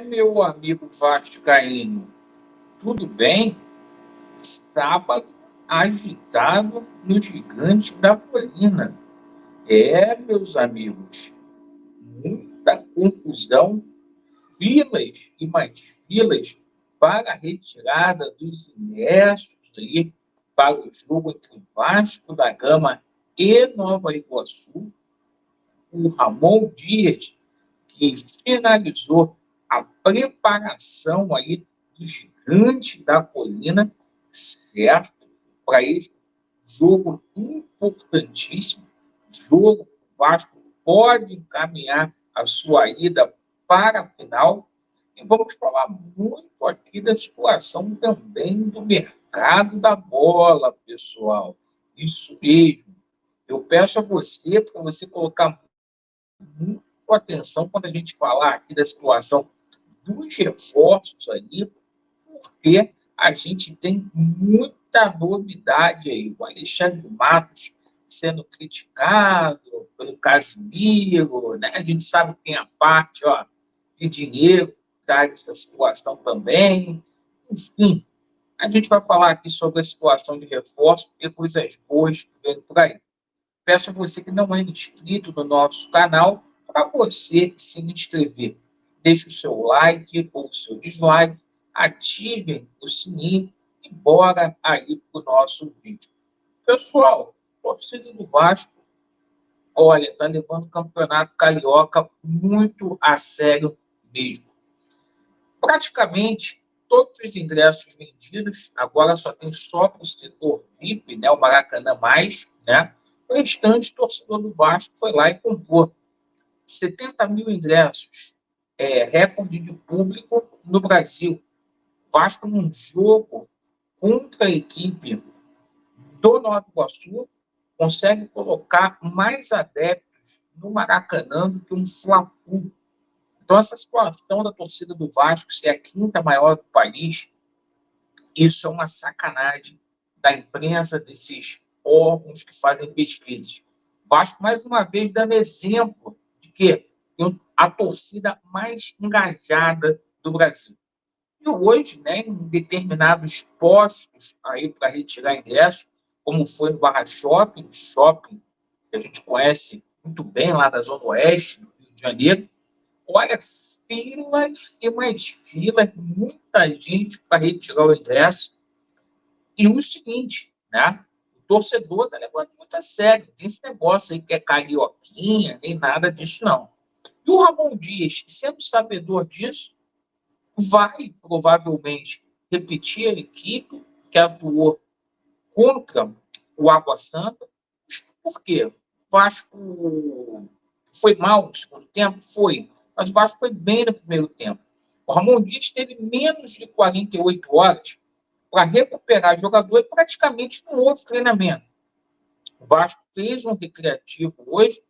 Meu amigo vascaíno, tudo bem? Sábado agitado no Gigante da Colina. Meus amigos, muita confusão, filas e mais filas para a retirada dos ingressos aí para o jogo entre Vasco da Gama e Nova Iguaçu. O Ramon Dias, que finalizou a preparação aí do Gigante da Colina, certo? Para esse jogo importantíssimo, jogo que o Vasco pode encaminhar a sua ida para a final. E vamos falar muito aqui da situação também do mercado da bola, pessoal. Isso mesmo. Eu peço a você para você colocar muito atenção quando a gente falar aqui da situação dos reforços aí, porque a gente tem muita novidade aí. O Alexandre Matos sendo criticado pelo Casimiro, né? A gente sabe que tem a parte de dinheiro traz essa situação também. Enfim, a gente vai falar aqui sobre a situação de reforço e coisas boas vendo por aí. Peço a você que não é inscrito no nosso canal para você se inscrever. Deixe o seu like ou o seu dislike, ativem o sininho e bora aí para o nosso vídeo. Pessoal, o torcedor do Vasco, olha, está levando o Campeonato Carioca muito a sério mesmo. Praticamente todos os ingressos vendidos, agora só para o setor VIP, né, o Maracanã mais, né? O restante, torcedor do Vasco foi lá e comprou 70 mil ingressos, recorde de público no Brasil. Vasco num jogo contra a equipe do Nova Iguaçu consegue colocar mais adeptos no Maracanã do que um Fla-Flu. Então, essa situação da torcida do Vasco ser a quinta maior do país, isso é uma sacanagem da imprensa, desses órgãos que fazem pesquisas. Vasco, mais uma vez, dando exemplo de que tem a torcida mais engajada do Brasil. E hoje, né, em determinados postos aí para retirar ingressos, como foi no Barra Shopping, que a gente conhece muito bem lá da Zona Oeste do Rio de Janeiro, olha, filas e mais filas, muita gente para retirar o ingresso. E o seguinte, né? O torcedor está levando muito a sério. Não tem esse negócio aí que é carioquinha, nem nada disso, não. E o Ramon Dias, sendo sabedor disso, vai provavelmente repetir a equipe que atuou contra o Água Santa. Por quê? O Vasco foi mal no segundo tempo? Foi. Mas o Vasco foi bem no primeiro tempo. O Ramon Dias teve menos de 48 horas para recuperar jogador e praticamente não houve treinamento. O Vasco fez um recreativo hoje,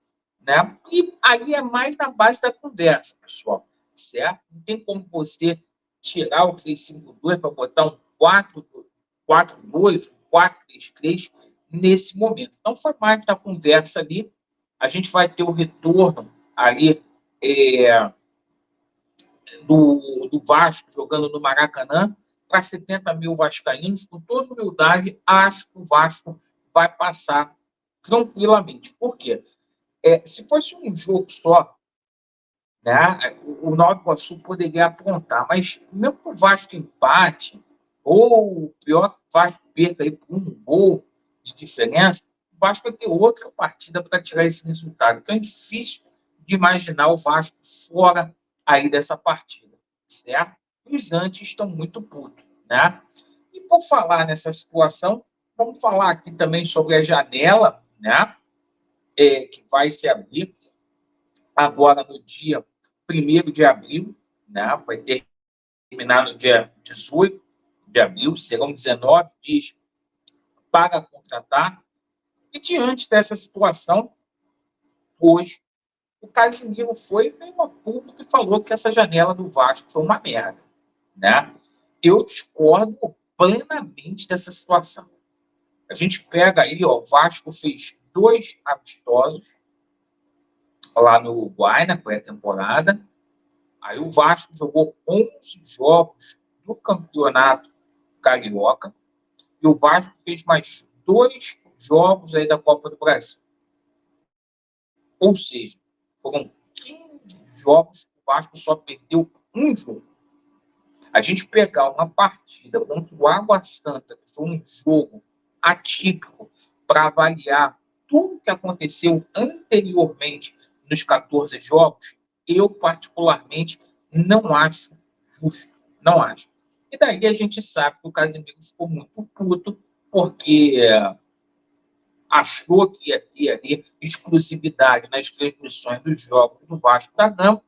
né? E aí é mais na base da conversa, pessoal, certo? Não tem como você tirar o 3-5-2 para botar um 4-2, um 4-3-3 nesse momento. Então, foi mais na conversa ali. A gente vai ter o retorno ali do Vasco jogando no Maracanã para 70 mil vascaínos. Com toda humildade, acho que o Vasco vai passar tranquilamente. Por quê? Se fosse um jogo só, né, o Nova Iguaçu poderia aprontar, mas mesmo que o Vasco empate, ou pior, que o Vasco perca aí por um gol de diferença, o Vasco vai ter outra partida para tirar esse resultado. Então é difícil de imaginar o Vasco fora aí dessa partida, certo? E os antes estão muito putos, né? E por falar nessa situação, vamos falar aqui também sobre a janela, né? Que vai se abrir agora no dia 1º de abril, né? Vai terminar no dia 18 de abril, serão 19 dias para contratar. E diante dessa situação, hoje, o Casimiro veio a público e falou que essa janela do Vasco foi uma merda, né? Eu discordo plenamente dessa situação. A gente pega aí, ó, o Vasco fez 2 amistosos lá no Uruguai, na pré-temporada, Aí o Vasco jogou 11 jogos do Campeonato Carioca e o Vasco fez mais 2 jogos aí da Copa do Brasil. Ou seja, foram 15 jogos, o Vasco só perdeu um jogo. A gente pegar uma partida contra o Água Santa, que foi um jogo atípico, para avaliar tudo que aconteceu anteriormente nos 14 jogos, eu particularmente não acho justo. Não acho. E daí a gente sabe que o Casemiro ficou muito puto, porque achou que ia ter ali exclusividade nas transmissões dos jogos do Vasco da Gama.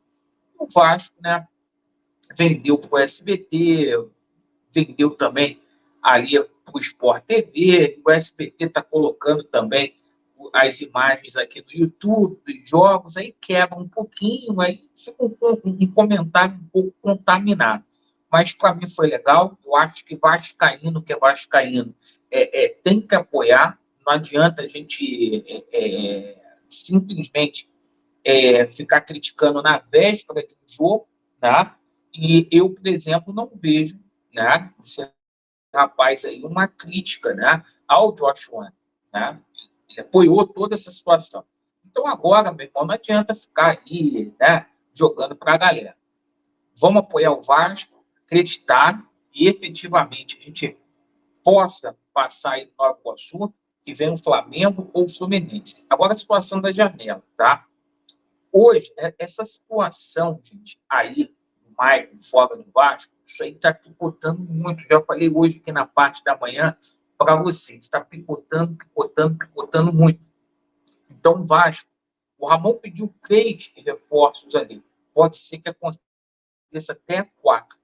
O Vasco, né, vendeu para o SBT, vendeu também ali para o Sport TV, o SBT está colocando também as imagens aqui no YouTube, dos jogos, aí quebra um pouquinho, aí fica um comentário um pouco contaminado. Mas para mim foi legal, eu acho que vascaíno, que é vascaíno, tem que apoiar, não adianta a gente simplesmente ficar criticando na véspera de um jogo, tá? E eu, por exemplo, não vejo, né, esse rapaz aí uma crítica, né, ao Joshua, né? Ele apoiou toda essa situação. Então agora, meu irmão, não adianta ficar aí, né, jogando para a galera. Vamos apoiar o Vasco, acreditar e efetivamente a gente possa passar aí no Nova Iguaçu e ver o Flamengo ou o Fluminense. Agora a situação da janela, tá? Hoje, essa situação, gente, aí, do Maicon, fora do Vasco, isso aí está picotando muito. Já falei hoje aqui na parte da manhã para vocês. Está picotando, picotando, picotando muito. Então, o Vasco, o Ramon pediu 3 reforços ali. Pode ser que aconteça até 4.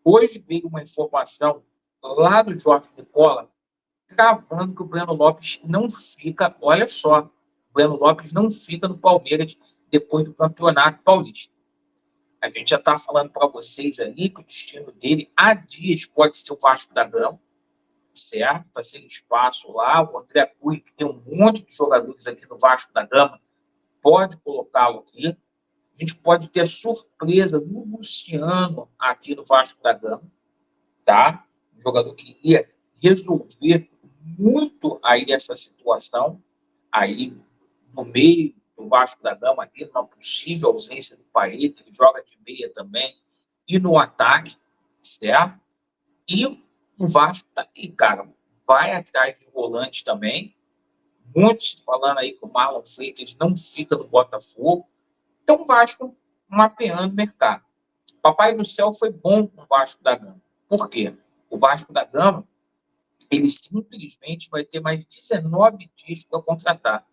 Hoje veio uma informação lá do Jorge Nicola, cravando que o Breno Lopes não fica, olha só, o Breno Lopes não fica no Palmeiras depois do Campeonato Paulista. A gente já está falando para vocês ali que o destino dele há dias pode ser o Vasco da Gama, certo? Está sem espaço lá. O André Cui, que tem um monte de jogadores aqui no Vasco da Gama, pode colocá-lo aqui. A gente pode ter surpresa do Luciano aqui no Vasco da Gama, tá? Um jogador que ia resolver muito aí essa situação, aí no meio do Vasco da Gama, ali, numa possível ausência do Paeta, ele joga de meia também, e no ataque, certo? E o Vasco tá aí, cara, vai atrás de volante também, muitos falando aí que o Marlon Freitas não fica no Botafogo, então o Vasco mapeando o mercado. Papai do Céu foi bom com o Vasco da Gama. Por quê? O Vasco da Gama, ele simplesmente vai ter mais 19 dias para contratar,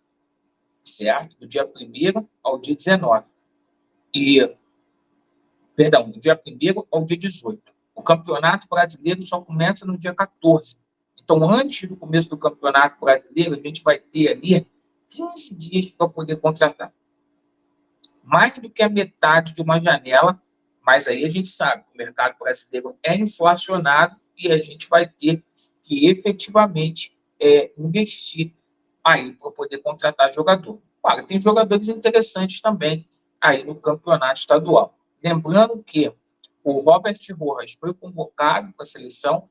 certo? Do dia 1º ao dia 19. Perdão, do dia 1º ao dia 18. O Campeonato Brasileiro só começa no dia 14. Então, antes do começo do Campeonato Brasileiro, a gente vai ter ali 15 dias para poder contratar. Mais do que a metade de uma janela, mas aí a gente sabe que o mercado brasileiro é inflacionado e a gente vai ter que efetivamente investir aí para poder contratar jogador. Claro, tem jogadores interessantes também aí no campeonato estadual. Lembrando que o Robert Rojas foi convocado para a seleção,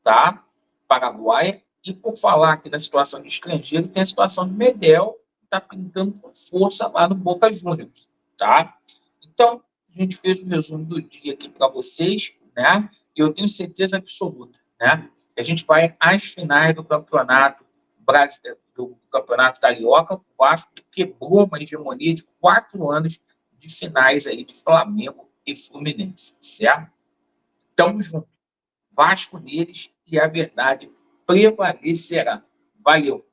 tá, paraguaia, e por falar aqui da situação de estrangeiro, tem a situação do Medel, que está pintando com força lá no Boca Juniors, tá? Então, a gente fez um resumo do dia aqui para vocês, né? E eu tenho certeza absoluta, né? Que a gente vai às finais do campeonato brasileiro, do campeonato carioca. O Vasco quebrou uma hegemonia de 4 anos de finais aí de Flamengo e Fluminense, certo? Tamo junto. Vasco neles e a verdade prevalecerá. Valeu!